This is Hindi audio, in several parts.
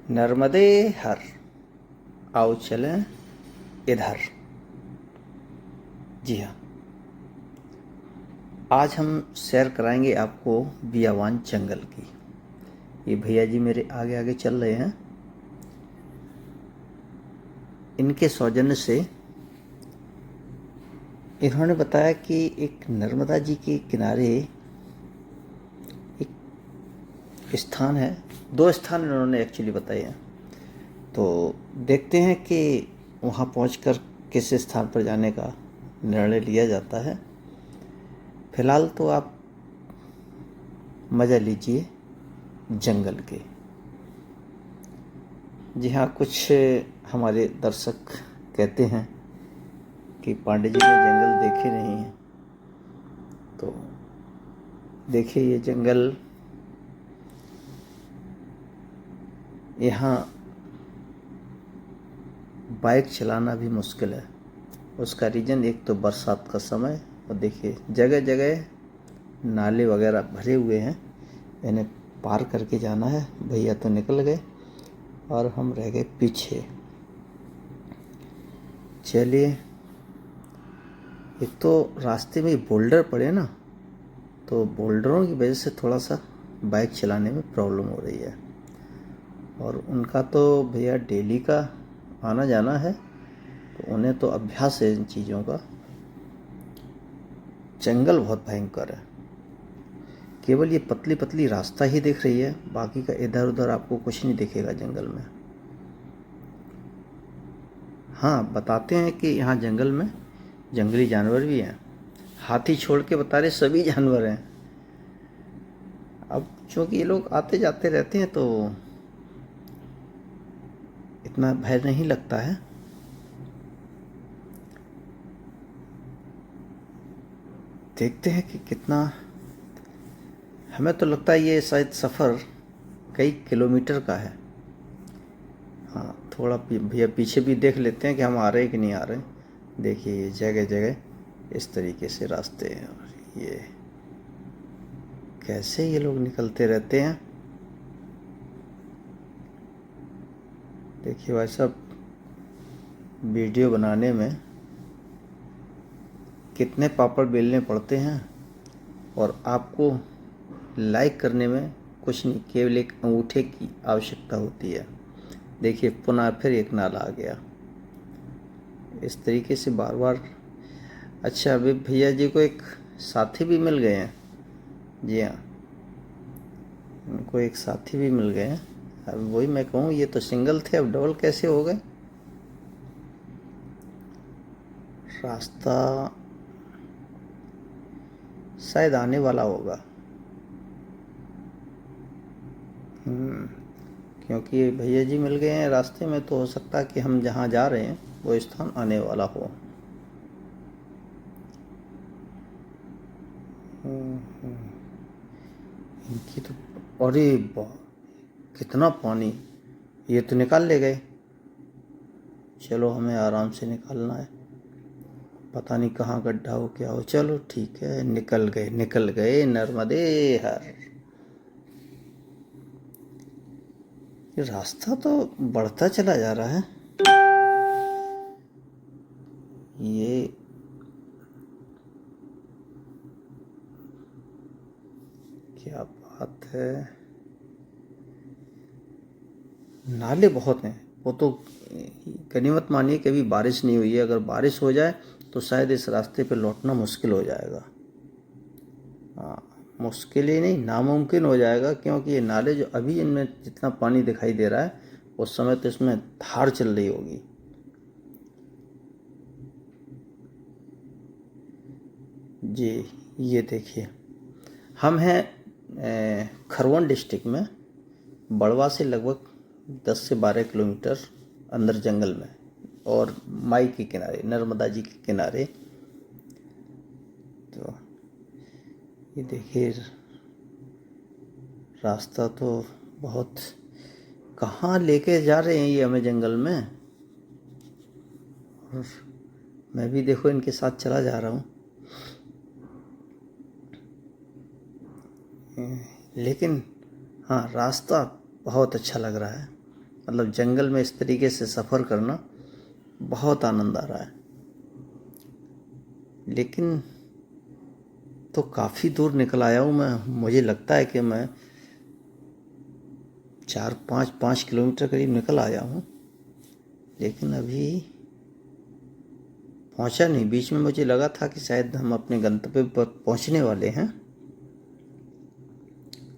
नर्मदे हर, आओ चलें इधर। जी हाँ, आज हम सैर कराएंगे आपको बियावान जंगल की। ये भैया जी मेरे आगे आगे चल रहे हैं। इनके सौजन्य से इन्होंने बताया कि एक नर्मदा जी के किनारे एक स्थान है। दो स्थान इन्होंने एक्चुअली बताए हैं, तो देखते हैं कि वहाँ पहुंचकर किस स्थान पर जाने का निर्णय लिया जाता है। फिलहाल तो आप मज़ा लीजिए जंगल के। जी हाँ, कुछ हमारे दर्शक कहते हैं कि पांडे जी ने जंगल देखे नहीं हैं, तो देखिए ये जंगल। यहाँ बाइक चलाना भी मुश्किल है। उसका रीज़न एक तो बरसात का समय, और देखिए जगह जगह नाले वगैरह भरे हुए हैं। इन्हें पार करके जाना है। भैया तो निकल गए और हम रह गए पीछे। चलिए, एक तो रास्ते में बोल्डर पड़े ना, तो बोल्डरों की वजह से थोड़ा सा बाइक चलाने में प्रॉब्लम हो रही है। और उनका तो भैया डेली का आना जाना है, तो उन्हें तो अभ्यास है इन चीज़ों का। जंगल बहुत भयंकर है। केवल ये पतली पतली रास्ता ही दिख रही है, बाकी का इधर उधर आपको कुछ नहीं दिखेगा जंगल में। हाँ, बताते हैं कि यहाँ जंगल में जंगली जानवर भी हैं। हाथी छोड़ के बता रहे सभी जानवर हैं। अब चूँकि ये लोग आते जाते रहते हैं, तो इतना भय नहीं लगता है। देखते हैं कि कितना। हमें तो लगता है ये शायद सफ़र कई किलोमीटर का है। हाँ, थोड़ा भैया पीछे भी देख लेते हैं कि हम आ रहे हैं कि नहीं आ रहे। देखिए ये जगह जगह इस तरीके से रास्ते हैं, और ये कैसे ये लोग निकलते रहते हैं। देखिए भाई साहब, वीडियो बनाने में कितने पापड़ बेलने पड़ते हैं, और आपको लाइक करने में कुछ नहीं, केवल एक अंगूठे की आवश्यकता होती है। देखिए पुनः फिर एक नाला आ गया। इस तरीके से बार बार। अच्छा, अभी भैया जी को एक साथी भी मिल गए हैं। जी हाँ, उनको एक साथी भी मिल गए हैं। अब वही मैं कहूँ, ये तो सिंगल थे, अब डबल कैसे हो गए। रास्ता शायद आने वाला होगा। क्योंकि भैया जी मिल गए हैं रास्ते में, तो हो सकता है कि हम जहाँ जा रहे हैं वो स्थान आने वाला हो। इनकी तो, अरे कितना पानी, ये तो निकाल ले गए। चलो, हमें आराम से निकालना है। पता नहीं कहाँ गड्ढा हो क्या हो। चलो ठीक है, निकल गए निकल गए, नर्मदे हर। ये रास्ता तो बढ़ता चला जा रहा है। ये क्या बात है। नाले बहुत हैं। वो तो गनीमत मानिए कि अभी बारिश नहीं हुई है। अगर बारिश हो जाए तो शायद इस रास्ते पे लौटना मुश्किल हो जाएगा। हाँ, मुश्किल ही नहीं, नामुमकिन हो जाएगा। क्योंकि ये नाले जो अभी इनमें जितना पानी दिखाई दे रहा है, उस समय तो इसमें धार चल रही होगी। जी, ये देखिए, हम हैं खरगोन डिस्ट्रिक्ट में, बड़वा से लगभग 10 से 12 किलोमीटर अंदर जंगल में, और माई के किनारे, नर्मदा जी के किनारे। तो ये देखिए, रास्ता तो बहुत, कहाँ लेके जा रहे हैं ये हमें जंगल में। और मैं भी देखो इनके साथ चला जा रहा हूँ। लेकिन हाँ, रास्ता बहुत अच्छा लग रहा है। मतलब जंगल में इस तरीके से सफ़र करना बहुत आनंद आ रहा है। लेकिन तो काफ़ी दूर निकल आया हूँ मैं। मुझे लगता है कि मैं 4-5 किलोमीटर करीब निकल आया हूँ, लेकिन अभी पहुँचा नहीं। बीच में मुझे लगा था कि शायद हम अपने गंतव्य पर पहुँचने वाले हैं,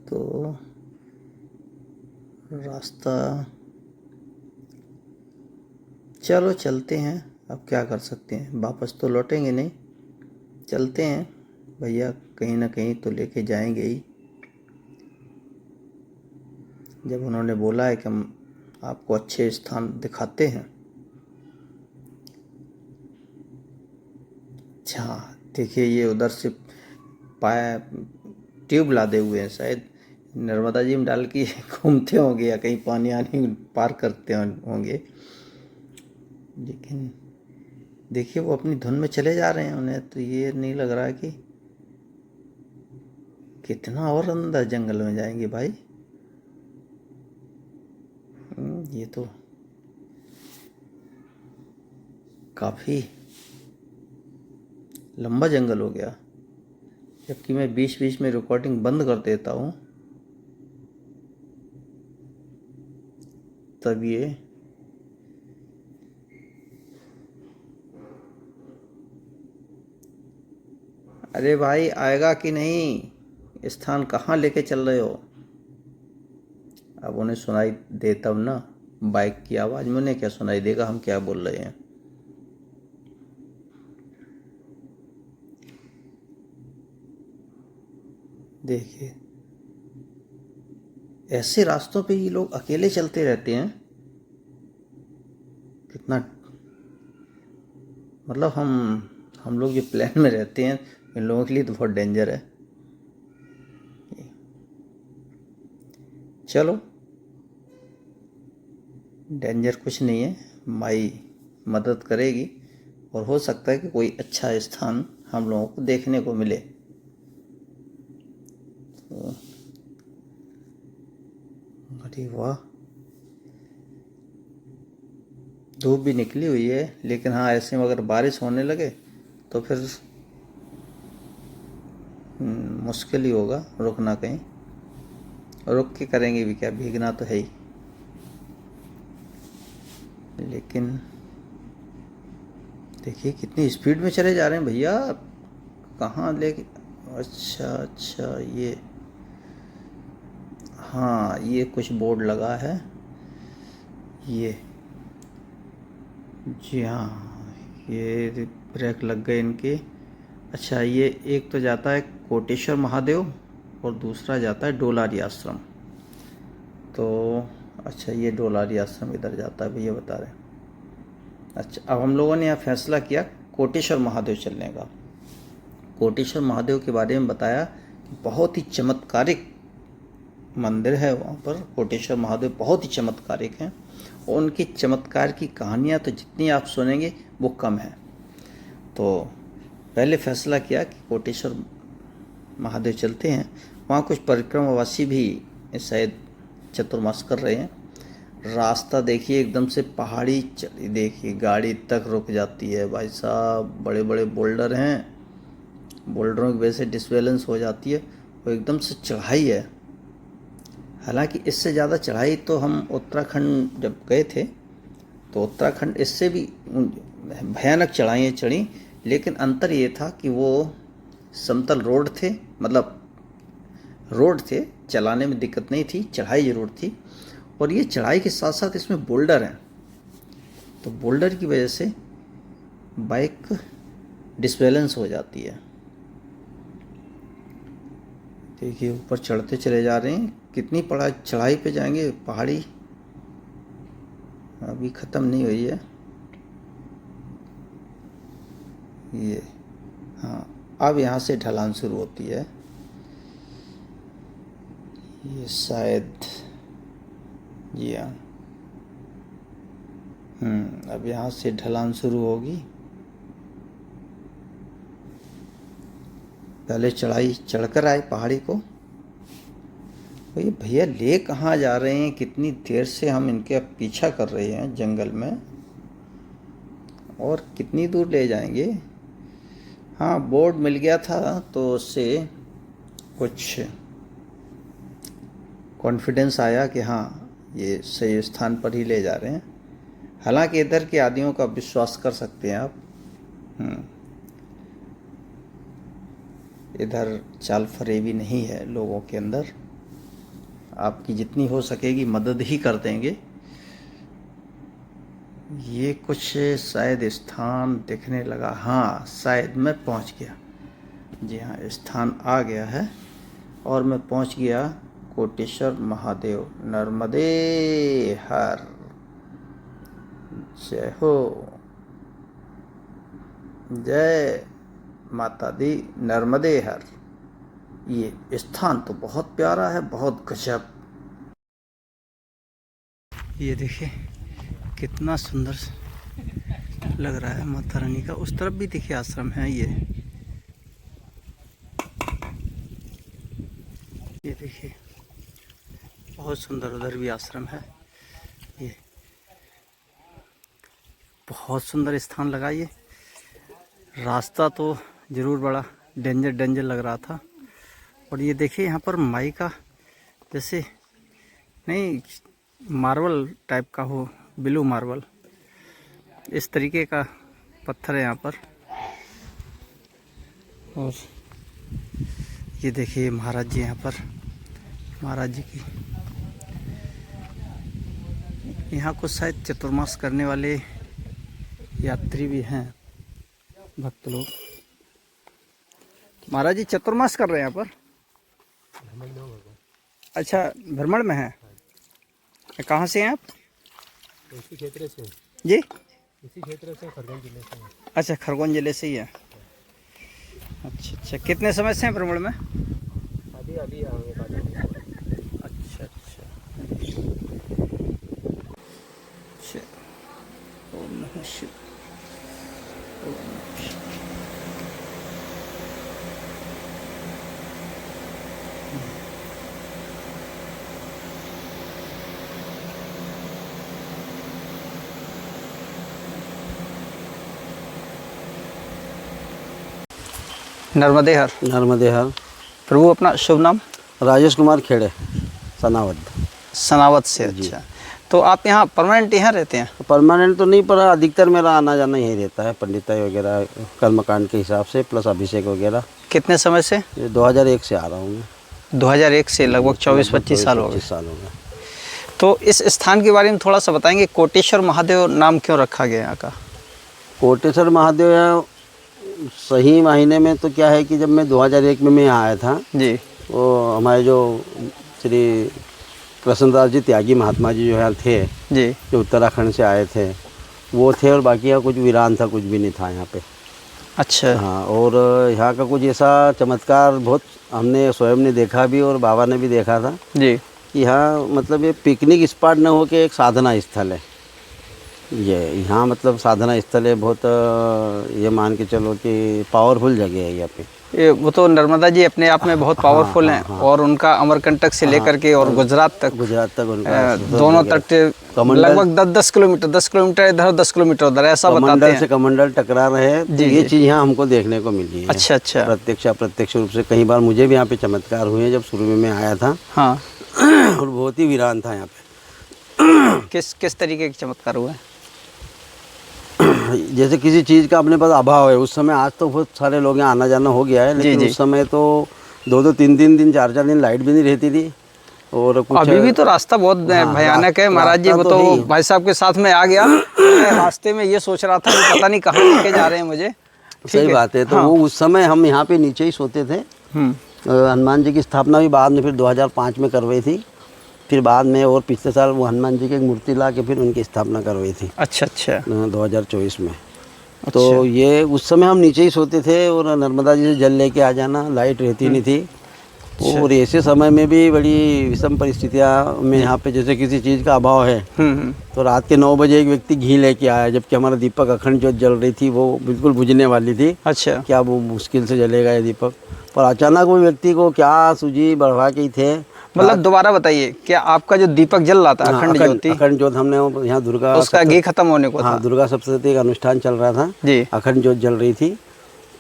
तो रास्ता, चलो चलते हैं। अब क्या कर सकते हैं, वापस तो लौटेंगे नहीं, चलते हैं। भैया कहीं ना कहीं तो लेके जाएंगे ही। जब उन्होंने बोला है कि हम आपको अच्छे स्थान दिखाते हैं। अच्छा देखिए, ये उधर से पाइप ट्यूब लादे हुए हैं, शायद नर्मदा जी में डाल के घूमते होंगे या कहीं पानी आनी पार करते होंगे। लेकिन देखिए वो अपनी धुन में चले जा रहे हैं, उन्हें तो ये नहीं लग रहा है कि कितना और अंदर जंगल में जाएंगे भाई। ये तो काफ़ी लंबा जंगल हो गया। जबकि मैं बीच बीच में रिकॉर्डिंग बंद कर देता हूँ, तब ये अरे भाई आएगा कि नहीं, स्थान कहाँ लेके चल रहे हो। अब उन्हें सुनाई देता हूँ ना, बाइक की आवाज़ में उन्हें क्या सुनाई देगा हम क्या बोल रहे हैं। देखिए ऐसे रास्तों पे ये लोग अकेले चलते रहते हैं, कितना मतलब हम लोग जो प्लेन में रहते हैं, इन लोगों के लिए तो बहुत डेंजर है। चलो डेंजर कुछ नहीं है, माई मदद करेगी और हो सकता है कि कोई अच्छा स्थान हम लोगों को देखने को मिले। तो अरे वाह, धूप भी निकली हुई है, लेकिन हाँ ऐसे में अगर बारिश होने लगे तो फिर मुश्किल ही होगा रुकना कहीं। रुक के करेंगे भी क्या, भीगना तो है ही। लेकिन देखिए कितनी स्पीड में चले जा रहे हैं भैया, कहाँ लेके। अच्छा अच्छा, ये हाँ ये कुछ बोर्ड लगा है ये, जी हाँ ये ब्रेक लग गए इनके। अच्छा ये एक तो जाता है कोटेश्वर महादेव और दूसरा जाता है डोलारी आश्रम। तो अच्छा ये डोलारी आश्रम इधर जाता है भैया बता रहे हैं। अच्छा अब हम लोगों ने यहाँ फैसला किया कोटेश्वर महादेव चलने का। कोटेश्वर महादेव के बारे में बताया कि बहुत ही चमत्कारिक मंदिर है वहाँ पर। कोटेश्वर महादेव बहुत ही चमत्कारिक हैं और उनकी चमत्कार की कहानियाँ तो जितनी आप सुनेंगे वो कम है। तो पहले फैसला किया कि कोटेश्वर महादेव चलते हैं। वहाँ कुछ परिक्रमावासी भी शायद चतुर्मास कर रहे हैं। रास्ता देखिए एकदम से पहाड़ी, देखिए गाड़ी तक रुक जाती है भाई साहब, बड़े बड़े बोल्डर हैं, बोल्डरों की वजह से डिसबैलेंस हो जाती है और एकदम से चढ़ाई है। हालांकि इससे ज़्यादा चढ़ाई तो हम उत्तराखंड जब गए थे तो उत्तराखंड इससे भी भयानक चढ़ाइयाँ चढ़ी, लेकिन अंतर ये था कि वो समतल रोड थे, मतलब रोड थे, चलाने में दिक्कत नहीं थी, चढ़ाई ज़रूर थी। और ये चढ़ाई के साथ साथ इसमें बोल्डर हैं, तो बोल्डर की वजह से बाइक डिसबैलेंस हो जाती है। देखिए ऊपर चढ़ते चले जा रहे हैं, कितनी चढ़ाई पे जाएंगे। पहाड़ी अभी ख़त्म नहीं हुई है ये, हाँ अब यहाँ से ढलान शुरू होती है ये शायद, जी हाँ। अब यहाँ से ढलान शुरू होगी। पहले चढ़ाई चढ़कर आए पहाड़ी को, तो ये भैया ले कहाँ जा रहे हैं? कितनी देर से हम इनके पीछा कर रहे हैं जंगल में, और कितनी दूर ले जाएंगे? हाँ, बोर्ड मिल गया था तो उससे कुछ कॉन्फिडेंस आया कि हाँ ये सही स्थान पर ही ले जा रहे हैं। हालांकि इधर के आदमियों का विश्वास कर सकते हैं आप। इधर चाल फरेबी नहीं है लोगों के अंदर, आपकी जितनी हो सकेगी मदद ही कर देंगे। ये कुछ शायद स्थान दिखने लगा। हाँ, शायद मैं पहुंच गया। जी हाँ, स्थान आ गया है और मैं पहुंच गया कोटेश्वर महादेव। नर्मदे हर, जय हो, जय माता दी नर्मदे हर। ये स्थान तो बहुत प्यारा है, बहुत गजब। ये देखिए कितना सुंदर लग रहा है माता रानी का। उस तरफ भी देखिए आश्रम है। ये देखिए बहुत सुंदर, उधर भी आश्रम है। ये बहुत सुंदर स्थान लगा। ये रास्ता तो ज़रूर बड़ा डेंजर लग रहा था। और ये देखिए यहाँ पर माई का जैसे नहीं मार्बल टाइप का हो, ब्लू मार्बल, इस तरीके का पत्थर है यहाँ पर। और ये देखिए महाराज जी, यहाँ पर महाराज जी की यहाँ कुछ शायद चतुर्मास करने वाले यात्री भी हैं, भक्त लोग। महाराज जी चतुर्मास कर रहे हैं यहाँ पर? अच्छा, भ्रमण में है। कहाँ से हैं आप? इसी क्षेत्र से जी, इसी क्षेत्र से खरगोन जिले से। अच्छा, खरगोन जिले से ही है। अच्छा, कितने समय से हैं भ्रमण में? अभी आएंगे। अच्छा। ओम नमः शिवाय। नर्मदे हर। नर्मदे हर। प्रभु अपना शुभ नाम? राजेश कुमार खेड़े, सनावद से। अच्छा, तो आप यहाँ परमानेंट यहाँ रहते हैं? परमानेंट तो नहीं, पर अधिकतर मेरा आना जाना यही रहता है, पंडिताई वगैरह कर्मकांड के हिसाब से, प्लस अभिषेक वगैरह। कितने समय से? 2001 से आ रहा हूँ मैं। 2001 से लगभग 24-25 साल हो गए। तो इस स्थान के बारे में थोड़ा सा बताएंगे, कोटेश्वर महादेव नाम क्यों रखा गया यहाँ का? कोटेश्वर महादेव सही मायने में तो क्या है कि जब मैं 2001 में मैं यहाँ आया था जी, वो हमारे जो श्री कृष्णदास जी त्यागी महात्मा जी जो है थे जी, जो उत्तराखंड से आए थे वो थे, और बाकी यहाँ कुछ वीरान था, कुछ भी नहीं था यहाँ पे। अच्छा। हाँ, और यहाँ का कुछ ऐसा चमत्कार बहुत हमने स्वयं ने देखा भी और बाबा ने भी देखा था जी, कि यहाँ मतलब ये पिकनिक स्पॉट न हो के एक साधना स्थल है। ये यहाँ मतलब साधना स्थल है, बहुत ये मान के चलो कि पावरफुल जगह है यहाँ पे। वो तो नर्मदा जी अपने आप में बहुत पावरफुल हैं। और उनका अमरकंटक से लेकर के और गुजरात तक उनका दोनों तट लगभग 10 किलोमीटर, 10 किलोमीटर इधर, 10 किलोमीटर उधर, ऐसा बताते हैं। से कमंडल टकरा रहे हैं। तो ये चीज़ यहाँ हमको देखने को मिली है। अच्छा। प्रत्यक्ष रूप से कई बार मुझे भी यहाँ पे चमत्कार हुए हैं जब शुरू में मैं आया था। हाँ। और बहुत ही वीरान था यहाँ पे। किस तरीके के चमत्कार हुए? जैसे किसी चीज़ का अपने पास अभाव है उस समय, आज तो बहुत सारे लोग यहाँ आना जाना हो गया है, लेकिन उस समय तो 2-2, 3-3 दिन, 4-4 दिन लाइट भी नहीं रहती थी। और कुछ अभी भी तो रास्ता बहुत भयानक है महाराज जी। वो तो भाई साहब के साथ में आ गया, रास्ते में ये सोच रहा था कि पता नहीं कहाँ लेके जा रहे हैं मुझे। सही बात है। तो वो उस समय हम यहाँ पे नीचे ही सोते थे। हनुमान जी की स्थापना भी बाद में फिर 2005 में करवाई थी, फिर बाद में और पिछले साल वो हनुमान जी की एक मूर्ति ला के फिर उनकी स्थापना करवाई थी। अच्छा 2024 में। तो ये उस समय हम नीचे ही सोते थे और नर्मदा जी से जल लेके आ जाना, लाइट रहती नहीं थी। और ऐसे समय में भी बड़ी विषम परिस्थितियाँ में यहाँ पे जैसे किसी चीज़ का अभाव है तो रात के 9 बजे एक व्यक्ति घी लेके आया, जबकि हमारा दीपक अखंड ज्योत जल रही थी, वो बिल्कुल बुझने वाली थी। अच्छा, क्या वो मुश्किल से जलेगा ये दीपक, पर अचानक वो व्यक्ति को क्या सूझी बढ़वा के ही थे, मतलब दोबारा बताइए, क्या आपका जो दीपक जल रहा था अखंड ज्योति, अखंड ज्योत हमने वो यहाँ दुर्गा उसका घी खत्म होने को था? हाँ, दुर्गा सप्तशती का अनुष्ठान चल रहा था जी अखंड ज्योत जल रही थी।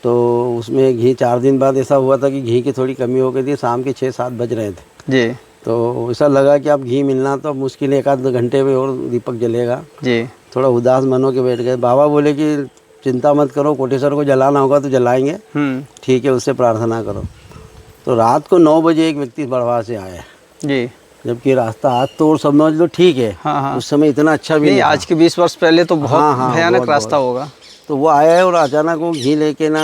तो उसमें घी 4 दिन बाद ऐसा हुआ था कि घी की थोड़ी कमी हो गई थी, शाम के 6-7 बज रहे थे। जी तो ऐसा लगा कि अब घी मिलना तो मुश्किल है, 1-2 घंटे में और दीपक जलेगा। जी थोड़ा उदास मन हो के बैठ गए। बाबा बोले कि चिंता मत करो, कोटेश्वर को जलाना होगा तो जलाएंगे, ठीक है, उससे प्रार्थना करो। तो रात को 9 बजे एक व्यक्ति बड़वा से आया जी, जबकि रास्ता आज तो और समझ लो ठीक है, हाँ। उस समय इतना अच्छा भी नहीं था। आज के 20 वर्ष पहले तो बहुत हाँ, भयानक बहुत, रास्ता होगा। तो वो आया है और अचानक वो घी लेके ना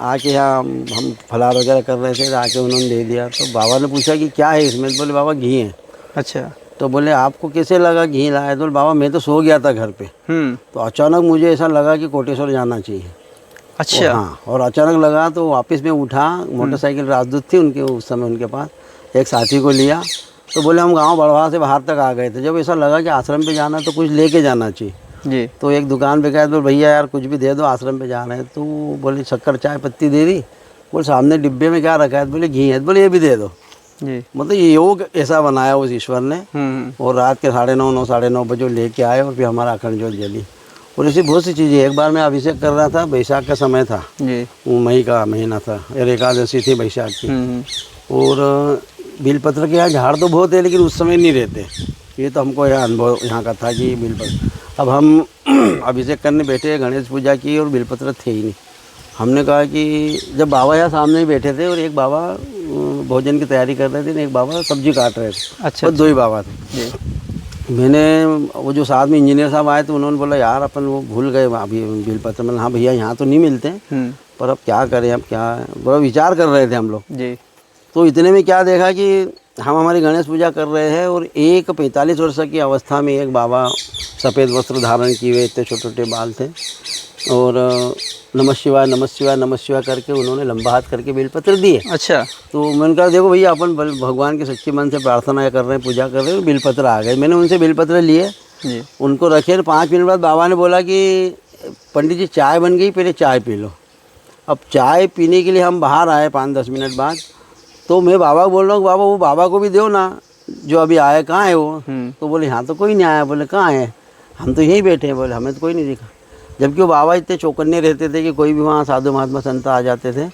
आके यहाँ हम फलार वगैरह कर रहे थे, तो आके उन्होंने दे दिया। तो बाबा ने पूछा कि क्या है इसमें? तो बोले बाबा घी है। अच्छा। तो बोले आपको कैसे लगा घी लाया? तो बोले बाबा मैं तो सो गया था घर पे, तो अचानक मुझे ऐसा लगा कि कोटेश्वर जाना चाहिए। अच्छा। हाँ, और अचानक लगा तो वापस में उठा, मोटरसाइकिल राजदूत थी उनके उस समय, उनके पास एक साथी को लिया। तो बोले हम गांव बड़वा से बाहर तक आ गए थे। जब ऐसा लगा कि आश्रम पे जाना तो कुछ लेके जाना चाहिए जी, तो एक दुकान पे गए, तो भैया यार कुछ भी दे दो, आश्रम पे जाना है। तो बोले शक्कर चाय पत्ती दे दी। बोले सामने डिब्बे में क्या रखा है? तो बोले घी है। तो बोले ये भी दे दो जी। मतलब ये योग ऐसा बनाया उस ईश्वर ने। और रात के 9:30 साढ़े 9 बजे लेके आए और फिर हमारा अखंड ज्योत जली। और ऐसी बहुत सी चीज़ें। एक बार मैं अभिषेक कर रहा था, बैसाख का समय था जी, वो मई का महीना था और एकादशी थी बैसाख की। और बेलपत्र के यहाँ झाड़ तो बहुत है लेकिन उस समय नहीं रहते। ये तो हमको यह अनुभव यहाँ का था कि बेलपत्र। अब हम अभिषेक करने बैठे, गणेश पूजा की और बेलपत्र थे ही नहीं। हमने कहा कि जब बाबा यहाँ सामने ही बैठे थे और एक बाबा भोजन की तैयारी कर रहे थे, एक बाबा सब्जी काट रहे थे। अच्छा, और 2 ही बाबा थे जी। मैंने वो जो साथ में इंजीनियर साहब आए तो उन्होंने बोला यार अपन वो भूल गए अभी बेलपत्र। मैंने हाँ भैया यहाँ तो नहीं मिलते पर अब क्या करें, अब क्या बड़ा विचार कर रहे थे हम लोग जी। तो इतने में क्या देखा कि हम हमारी गणेश पूजा कर रहे हैं और एक 45 वर्ष की अवस्था में एक बाबा सफ़ेद वस्त्र धारण किए हुए, इतने छोटे छोटे बाल थे और नमः शिवाय नमः शिवाय नमः शिवाय करके उन्होंने लंबा हाथ करके बेलपत्र दिए। अच्छा। तो मैंने कहा देखो भैया अपन भगवान के सच्चे मन से प्रार्थना कर रहे हैं, पूजा कर रहे हैं, बेलपत्र आ गए। मैंने उनसे बेलपत्र लिए जी, उनको रखे। 5 मिनट बाद बाबा ने बोला कि पंडित जी चाय बन गई, पहले चाय पी लो। अब चाय पीने के लिए हम बाहर आए 5-10 मिनट बाद। तो मैं बाबा को बोल रहा हूँ बाबा वो बाबा को भी दो ना जो अभी आए, कहाँ है वो? तो बोले यहाँ तो कोई नहीं आया। बोले कहाँ है? हम तो यहीं बैठे हैं। बोले हमें तो कोई नहीं दिखा। जबकि वो बाबा इतने चौकन्ने रहते थे कि कोई भी वहाँ साधु महात्मा संत आ जाते थे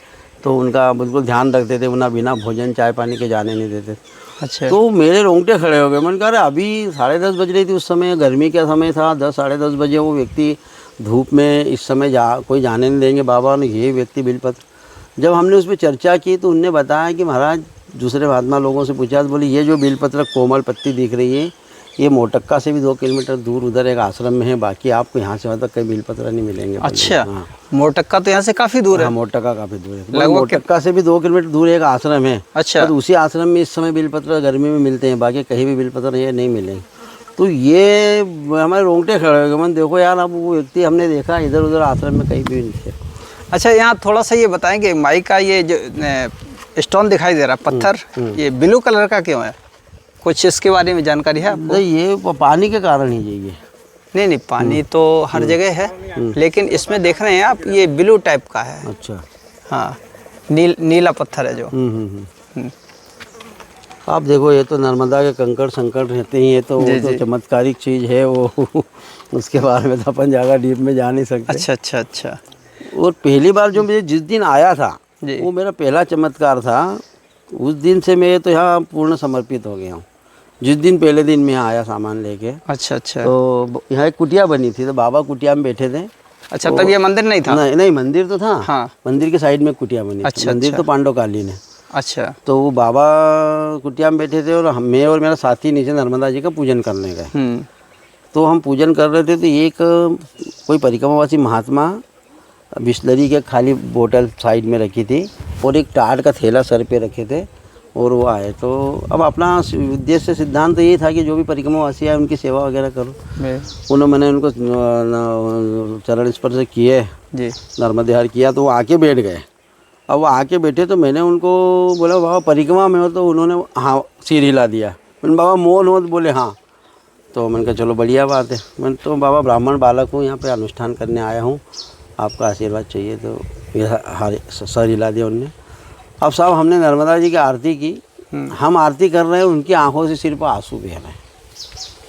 तो उनका बिल्कुल ध्यान रखते थे, उन्हें बिना भोजन चाय पानी के जाने नहीं देते। अच्छा। तो मेरे रोंगटे खड़े हो गए। मैंने कहा अरे अभी 10:30 बज रही थी, उस समय गर्मी का समय था, 10-10:30 बजे वो व्यक्ति धूप में इस समय कोई जाने नहीं देंगे बाबा ने, ये व्यक्ति बेलपत्र। जब हमने उस पर चर्चा की तो उनने बताया कि महाराज दूसरे महात्मा लोगों से पूछा तो बोले ये जो बेलपत्र कोमल पत्ती दिख रही है ये मोटक्का से भी 2 किलोमीटर दूर उधर एक आश्रम में है, बाकी आपको यहाँ से वहाँ तक कहीं बेलपत्र नहीं मिलेंगे। अच्छा। हाँ, मोटक्का तो यहाँ से काफ़ी दूर है। हाँ, मोटक्का काफ़ी दूर है। मोटक्का से भी 2 किलोमीटर दूर एक आश्रम है। अच्छा। तो उसी आश्रम में इस समय बेलपत्र गर्मी में मिलते हैं, बाकी कहीं भी बेलपत्र ये नहीं मिलेंगे। तो ये हमारे रोंगटे खड़े हो गए। मैंने देखो यार अब वो व्यक्ति हमने देखा इधर उधर आश्रम में कहीं भी नहीं थे। अच्छा, यहाँ थोड़ा सा ये बताएंगे माई का ये जो स्टोन दिखाई दे रहा है पत्थर, ये ब्लू कलर का क्यों है? कुछ इसके बारे में जानकारी है आपको? ये पानी के कारण ही ये नहीं, पानी तो हर जगह है लेकिन इसमें देख रहे हैं आप ये ब्लू टाइप का है। अच्छा। हाँ, नीला पत्थर है जो। आप देखो ये तो नर्मदा के कंकड़ संकट रहते ही है तो वो तो चमत्कारिक चीज़ है वो उसके बारे में तो अपन ज़्यादा डीप में जा नहीं सकते। अच्छा। और पहली बार जो मुझे जिस दिन आया था वो मेरा पहला चमत्कार था। उस दिन से मैं तो यहाँ पूर्ण समर्पित हो गया हूँ। जिस दिन पहले दिन मैं आया सामान लेके। अच्छा। तो यहाँ एक कुटिया बनी थी तो बाबा कुटिया में बैठे थे। अच्छा, तब ये मंदिर नहीं था? नहीं मंदिर तो था। हाँ। मंदिर के साइड में कुटिया बनी। अच्छा, मंदिर तो पांडवकालीन है। अच्छा। तो वो बाबा कुटिया में बैठे थे और मैं और मेरा साथी नीचे नर्मदा जी का पूजन करने गए। तो हम पूजन कर रहे थे तो एक कोई परिक्रमावासी महात्मा बिस्लरी के खाली बोतल साइड में रखी थी और एक टाट का थैला सर पे रखे थे और वो आए। तो अब अपना उद्देश्य सिद्धांत तो ये था कि जो भी परिक्रमावासी आए उनकी सेवा वगैरह करो। मैंने उनको चरण स्पर्श किए जी, नर्मदेहार किया तो वो आके बैठ गए। अब वो आके बैठे तो मैंने उनको बोला बाबा परिक्रमा में हो? तो उन्होंने हाँ सिर हिला दिया। मैंने बाबा मौन हो? तो बोले हाँ। तो मैंने कहा चलो बढ़िया बात है। मैंने तो बाबा ब्राह्मण बालक हूँ, यहाँ पे अनुष्ठान करने आया हूँ, आपका आशीर्वाद चाहिए। तो ये सर हिला दिया उनने। अब साहब हमने नर्मदा जी की आरती की हम आरती कर रहे हैं, उनकी आंखों से सिर्फ आंसू बह रहे हैं,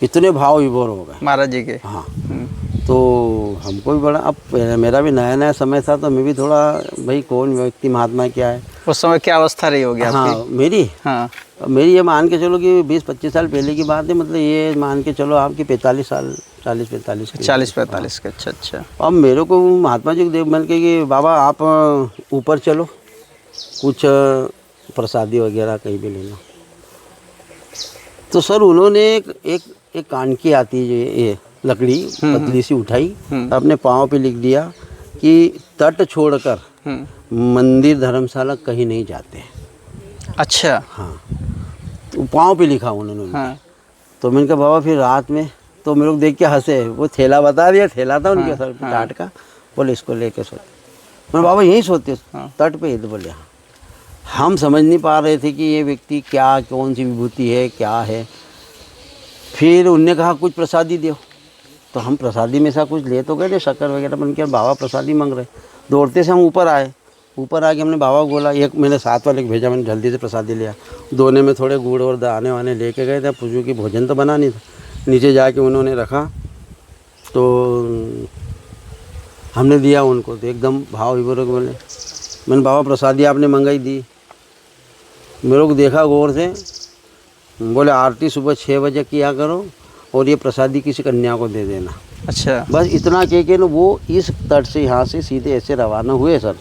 इतने भाव विभोर हो गए महाराज जी के। हाँ। तो हमको भी बड़ा, अब मेरा भी नया नया समय था तो मैं भी थोड़ा, भाई कौन व्यक्ति महात्मा क्या है। उस समय क्या अवस्था रही होगी हाँ आपकी? मेरी हाँ मेरी ये मान के चलो कि 20-25 साल पहले की बात है, मतलब ये मान के चलो आपकी 45 साल 40-45 की। 40-45 के। अच्छा अच्छा। अब मेरे को महात्मा जी को देख मन के कि बाबा आप ऊपर चलो, कुछ प्रसादी वगैरह कहीं भी लेना। तो सर उन्होंने एक कान की आती है ये लकड़ी पतली सी उठाई, अपने पाँव पे लिख दिया कि तट छोड़कर मंदिर धर्मशाला कहीं नहीं जाते। अच्छा। हाँ, तो पाँव पे लिखा उन्होंने। हाँ। तो मैंने कहा बाबा फिर रात में, तो मेरे को देख के हंसे, वो थैला बता दिया, थैला था उनके सर पे टाट का, बोले इसको लेके सोते। मैंने बाबा यहीं सोते तट पे? तो बोले हाँ। हम समझ नहीं पा रहे थे कि ये व्यक्ति क्या, कौन सी विभूति है, क्या है। फिर उनने कहा कुछ प्रसादी दो, तो हम प्रसादी में से कुछ ले तो गए थे, शक्कर वगैरह बन के, बाबा प्रसादी मांग रहे। दौड़ते से हम ऊपर आए, ऊपर आके हमने बाबा को बोला, एक मैंने साथ वाले को भेजा, मैंने जल्दी से प्रसादी लिया, दोने में थोड़े गुड़ और दाने वाने लेके गए थे, पूछू कि भोजन तो बना नहीं था। नीचे जाके उन्होंने रखा, तो हमने दिया उनको, तो एकदम भाव विभोर बोले, मैंने बाबा प्रसादी आपने मंगाई दी। मेरे को देखा गौर से, बोले आरती सुबह 6 बजे किया करो और ये प्रसादी किसी कन्या को दे देना। अच्छा। बस इतना कह के ना वो इस तट से यहाँ से सीधे ऐसे रवाना हुए सर।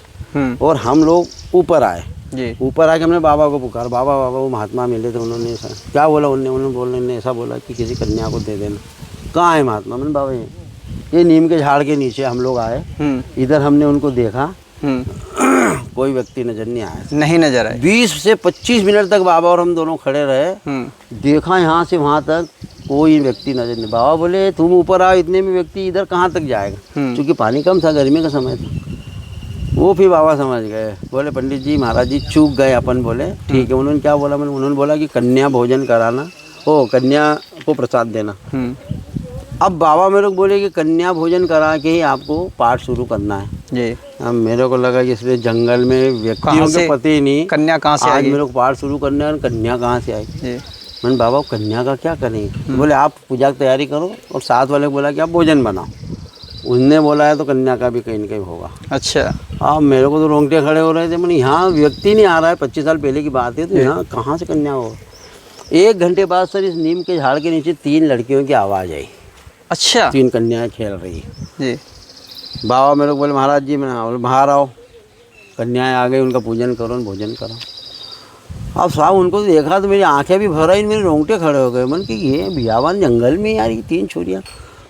और हम लोग ऊपर आए जी। ऊपर आके हमने बाबा को पुकार, बाबा बाबा वो महात्मा मिले थे, उन्होंने ऐसा क्या बोला, उन्होंने ऐसा बोला कि किसी कन्या को दे देना। कहाँ है महात्मा? मैंने बाबा ये नीम के झाड़ के नीचे हम लोग आए, इधर हमने उनको देखा, कोई व्यक्ति नजर नहीं आया, नहीं नजर आया। 20 से 25 मिनट तक बाबा और हम दोनों खड़े रहे। देखा यहाँ से वहाँ तक कोई व्यक्ति नजर नहीं। बाबा बोले तुम ऊपर आओ, इतने में व्यक्ति इधर कहाँ तक जाएगा, क्योंकि पानी कम था, गर्मी का समय था। वो फिर बाबा समझ गए, बोले पंडित जी महाराज जी चूक गए अपन। बोले ठीक है। उन्होंने क्या बोला? मैंने उन्होंने बोला कि कन्या भोजन कराना, ओ कन्या को प्रसाद देना। अब बाबा मेरे को बोले कि कन्या भोजन करा के ही आपको पाठ शुरू करना है जी। अब मेरे को लगा कि इसलिए जंगल में व्यक्तियों के पता ही नहीं कन्या कहाँ से आज आएगी, मेरे को पाठ शुरू करना है, कन्या कहाँ से आएगी। जी। मैंने बाबा कन्या का क्या करेंगे? बोले आप पूजा की तैयारी करो, और साथ वाले को बोला कि आप भोजन बनाओ। उसने बोला है तो कन्या का भी कहीं ना कहीं होगा। अच्छा। अब मेरे को तो रोंगटे खड़े हो रहे थे, मैंने यहाँ व्यक्ति नहीं आ रहा है, 25 साल पहले की बात है, तो यहाँ कहाँ से कन्या होगा। 1 घंटे बाद सर इस नीम के झाड़ के नीचे 3 लड़कियों की आवाज़ आई। अच्छा। 3 कन्याएं खेल रही जी। बाबा मेरे को बोले महाराज जी, मैं बाहर आओ, कन्याएं आ गई, उनका पूजन करो, भोजन करो। अब साहब उनको देखा तो मेरी आंखें भी भर आई, मेरे रोंगटे खड़े हो गए। मन कि ये बियावान जंगल में यार, ये 3 छोरियाँ,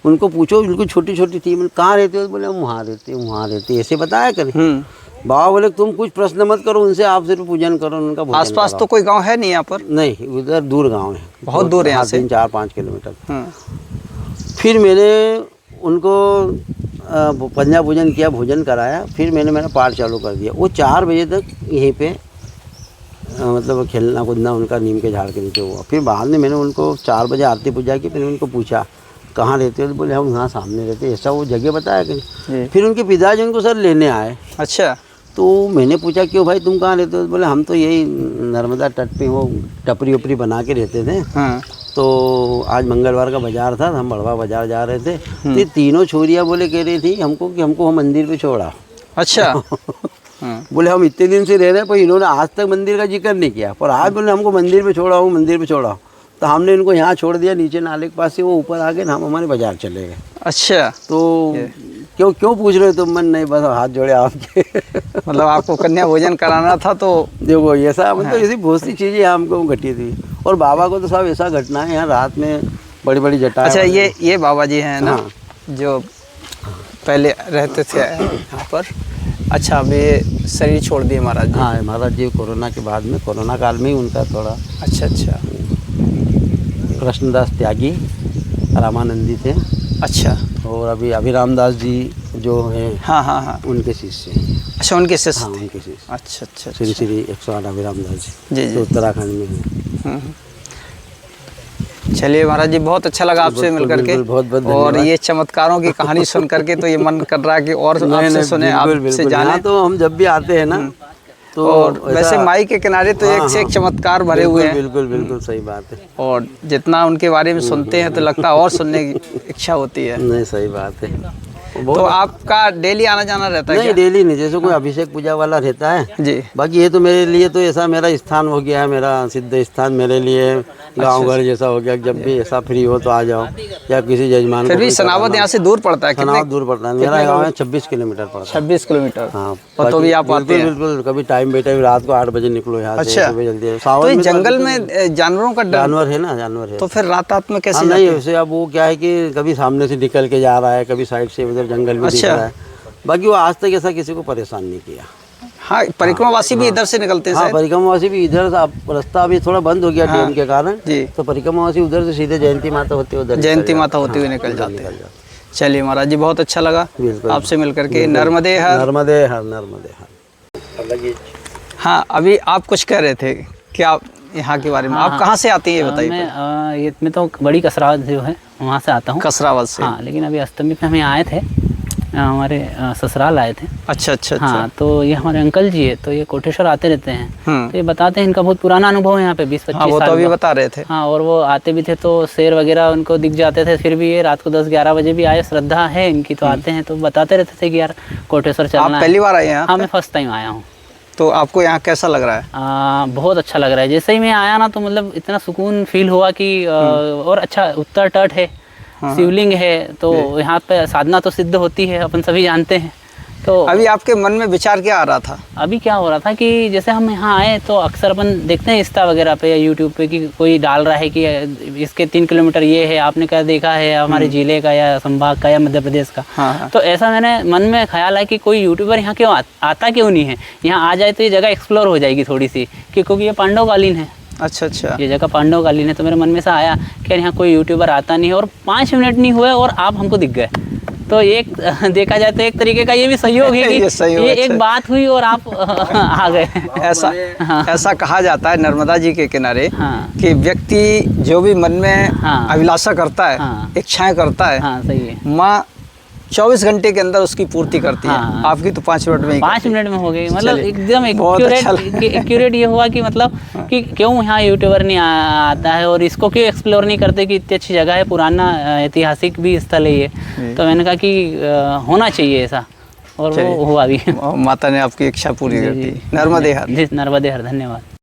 उनको पूछो बिल्कुल छोटी छोटी थी। मैंने कहाँ रहते हो? बोले हम वहाँ रहते, वहाँ रहते, ऐसे बताया करें। बाबा बोले तुम कुछ प्रश्न मत करो उनसे, आप सिर्फ पूजन करो, उनका भोजन आसपास तो कोई गांव है नहीं यहाँ पर? नहीं, उधर दूर गांव है, बहुत दूर है यहाँ से, 4-5 किलोमीटर। फिर मैंने उनको कन्या पूजन किया, भोजन कराया, फिर मैंने मेरा पाठ चालू कर दिया। वो 4 बजे तक यहीं पे मतलब खेलना कूदना उनका नीम के झाड़ के नीचे हुआ। फिर बाद में मैंने उनको 4 बजे आरती पूजा की, फिर उनको पूछा कहाँ रहते हो? तो बोले हम यहाँ सामने रहते, ऐसा वो जगह बताया कहीं। फिर उनके पिताजी उनको सर लेने आए। अच्छा। तो मैंने पूछा क्यों भाई तुम कहाँ रहते हो? तो बोले हम तो यही नर्मदा तट पे वो टपरी उपरी बना के रहते थे। तो आज मंगलवार का बाजार था, हम बड़वा बाजार जा रहे थे, तो 3 छोरियाँ बोले कह रही थी हमको कि हमको मंदिर पे छोड़ा। अच्छा। बोले हम इतने दिन से रह रहे हैं, पर इन्होंने आज तक मंदिर का जिक्र नहीं किया, पर आज बोले हमको मंदिर पे छोड़ा हूँ, मंदिर पे छोड़ा हूँ। तो हमने इनको यहाँ छोड़ दिया नीचे नाले के पास से, वो ऊपर आ गए, हम हमारे बाजार चले गए। अच्छा। तो क्यों पूछ रहे हो तुम? मन नहीं, बस हाथ जोड़े आपके। मतलब आपको कन्या भोजन कराना था तो देखो ऐसा, मतलब ऐसी बहुत सी चीज़ें हमको घटी थी। और बाबा को तो सब ऐसा घटना है, यहाँ रात में बड़ी बड़ी जटा। अच्छा, ये बाबा जी हैं ना, जो पहले रहते थे यहाँ पर। अच्छा, अब ये शरीर छोड़ दिए महाराज जी? हाँ, महाराज जी कोरोना के बाद में, कोरोना काल में ही उनका थोड़ा। अच्छा। कृष्णदास त्यागी रामानंदी थे। अच्छा। और अभी अभिराम दास जी जो हैं, हाँ, उनके शिष्य हैं। अच्छा, उनके शिष्य? हाँ, उनके शिष्य। अच्छा। श्री 108 अभिराम दास जी। जो उत्तराखंड में हैं। चलिए महाराज जी, बहुत अच्छा लगा आपसे मिलकर के। बहुत और ये चमत्कारों की कहानी सुन करके तो ये मन कर रहा है कि और आपसे सुने, आपसे जाने। तो हम जब भी आते हैं ना, तो और वैसे माई के किनारे तो एक से एक चमत्कार भरे हुए हैं। बिल्कुल बिल्कुल सही बात है। और जितना उनके बारे में सुनते हैं तो लगता है और सुनने की इच्छा होती है। नहीं सही बात है। तो आपका डेली आना जाना रहता है नहीं डेली नहीं, जैसे कोई अभिषेक पूजा वाला रहता है जी। बाकी ये तो मेरे लिए तो ऐसा मेरा स्थान हो गया है, मेरा सिद्ध स्थान मेरे लिए गांव घर जैसा हो गया। जब भी ऐसा फ्री हो तो आ जाओ, या किसी जजमान फिर भी सनावद यहाँ से दूर पड़ता है, कितने दूर पड़ता है? मेरा गाँव है 26 किलोमीटर पड़ता है। 26 किलोमीटर। हाँ, और तो भी आप आते हैं? बिल्कुल, कभी टाइम बेटा रात को 8 बजे निकलो यहाँ से, अच्छा। सुबह जल्दी। तो ये जंगल में जानवरों का जानवर है ना, जानवर है। तो फिर रात में कैसे? नहीं वैसे अब वो क्या है कि कभी सामने से निकल के जा रहा है, कभी साइड से उधर जंगल में दिख रहा है। बाकी वो आज तक ऐसा किसी को परेशान नहीं किया। हाँ, परिक्रमावासी भी इधर से निकलते हैं। हाँ, परिक्रमावासी भी इधर से। अब रास्ता अभी थोड़ा बंद हो गया डैम के कारण जी। तो परिक्रमावासी उधर से सीधे जयंती माता होते हुए जयंती माता होते हुए निकल जाते हैं। चलिए महाराज जी, बहुत अच्छा लगा आपसे मिलकर के। नर्मदे हर, नर्मदे हर, नर्मदे हर। हाँ, अभी आप कुछ कह रहे थे कि आप यहाँ के बारे में। आप कहाँ से आते हैं ये बताइए। मैं तो बड़ी कसरावत जो है वहाँ से आता हूँ। कसरावत से? हाँ, लेकिन अभी अष्टमी पे हम यहाँ आए थे, हमारे ससुराल आए थे। अच्छा अच्छा। हाँ, तो ये हमारे अंकल जी है, तो ये कोटेश्वर आते रहते हैं। तो ये बताते हैं इनका बहुत पुराना अनुभव है यहाँ पे, 20-25 हाँ, वो साल तो अभी का। बता रहे थे। हाँ, और वो आते भी थे तो शेर वगैरह उनको दिख जाते थे, फिर भी ये रात को 10-11 बजे भी आए, श्रद्धा है इनकी तो आते हैं। तो बताते रहते थे कि यार कोटेश्वर चलना है। आप पहली बार आए हैं? हाँ, मैं फर्स्ट टाइम आया हूँ। तो आपको यहाँ कैसा लग रहा है? बहुत अच्छा लग रहा है। जैसे ही मैं आया ना तो मतलब इतना सुकून फील हुआ कि और अच्छा उत्तर तट है, शिवलिंग है, तो यहाँ पे साधना तो सिद्ध होती है, अपन सभी जानते हैं। तो अभी आपके मन में विचार क्या आ रहा था? अभी क्या हो रहा था कि जैसे हम यहाँ आए तो अक्सर अपन देखते हैं इंस्टा वगैरह पे या यूट्यूब पे कि कोई डाल रहा है कि इसके 3 किलोमीटर ये है, आपने क्या देखा है हमारे जिले का या संभाग का या मध्य प्रदेश का। हाँ। तो ऐसा मैंने मन में ख्याल है कि कोई यूट्यूबर यहाँ क्यों आता क्यों नहीं है, यहाँ आ जाए तो ये जगह एक्सप्लोर हो जाएगी थोड़ी सी, क्योंकि ये पांडवकालीन है। अच्छा अच्छा। ये जगह पांडवकालीन है। तो मेरे मन में से आया कि यहाँ कोई यूट्यूबर आता नहीं है, और 5 मिनट नहीं हुए और आप हमको दिख गए। तो एक देखा जाए तो एक तरीके का ये भी सहयोग है कि ये एक बात हुई और आप आ गए। ऐसा कहा जाता है नर्मदा जी के किनारे कि व्यक्ति जो भी मन में अभिलाषा करता है, इच्छाएं करता है, सही है, माँ 24 घंटे के अंदर उसकी पूर्ति करती है। आपकी तो 5 मिनट में ही 5 मिनट में हो गई। मतलब एकदम एक्यूरेट ये हुआ कि मतलब कि क्यों यहाँ यूट्यूबर नहीं आता है और इसको क्यों एक्सप्लोर नहीं करते कि इतनी अच्छी जगह है, पुराना ऐतिहासिक भी स्थल है ये। तो मैंने कहा कि होना चाहिए ऐसा, और वो हुआ भी। माता ने आपकी इच्छा पूरी कर दी। नर्मदे हर। नर्मदे हर, धन्यवाद।